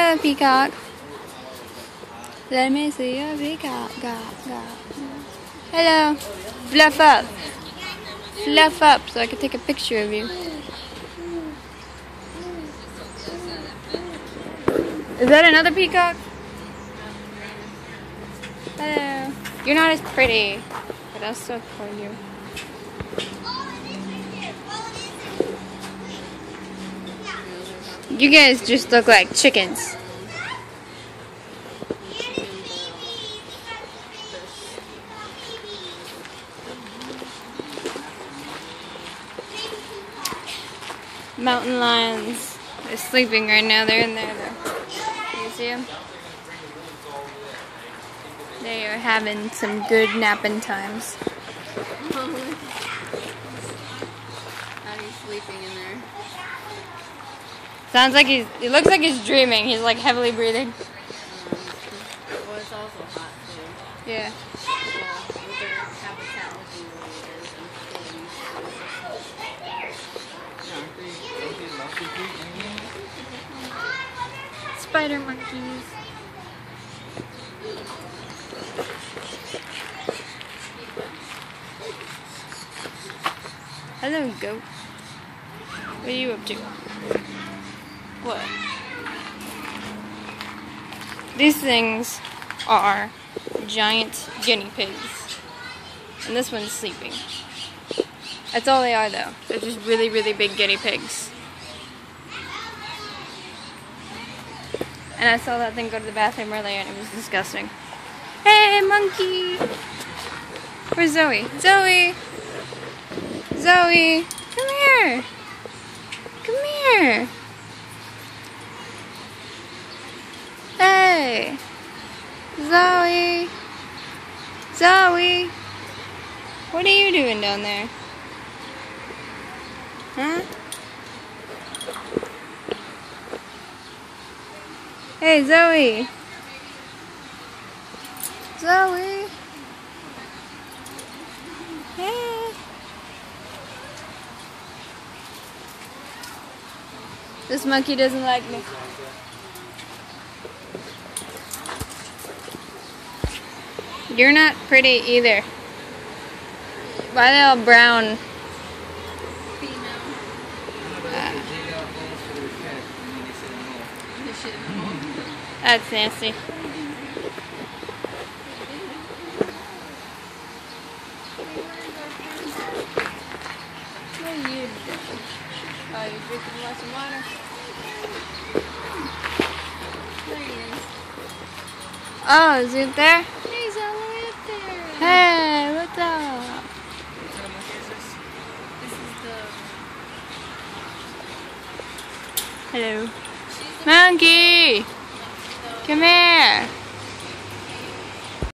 Hello, peacock. Let me see your peacock. Hello. Fluff up. Fluff up so I can take a picture of you. Is that another peacock? Hello. You're not as pretty, but I'll still call you. You guys just look like chickens. Mountain lions. They're sleeping right now. They're in there though. Can you see them? They are having some good napping times. How are you sleeping in there? Sounds like it looks like he's dreaming. He's like heavily breathing. Well, it's also hot too. Yeah. Well, with their habitat looking the way it is, I'm still Spider monkeys. Hello, goat. What are you up to? What? These things are giant guinea pigs. And this one's sleeping. That's all they are though. They're just really, really big guinea pigs. And I saw that thing go to the bathroom earlier and it was disgusting. Hey, monkey! Where's Zoe? Zoe! Zoe! Come here! Come here! Hey! Zoe! Zoe! What are you doing down there? Huh? Hey, Zoe! Zoe! Hey! This monkey doesn't like me. You're not pretty either. Why are they all brown? That's nasty. What are you doing? Oh, you're drinking lots of water. There he is. Oh, is it there? He's all the way up there. Hey, what's up? What kind of monkey is this? This is the... Hello. Monkey! Come here!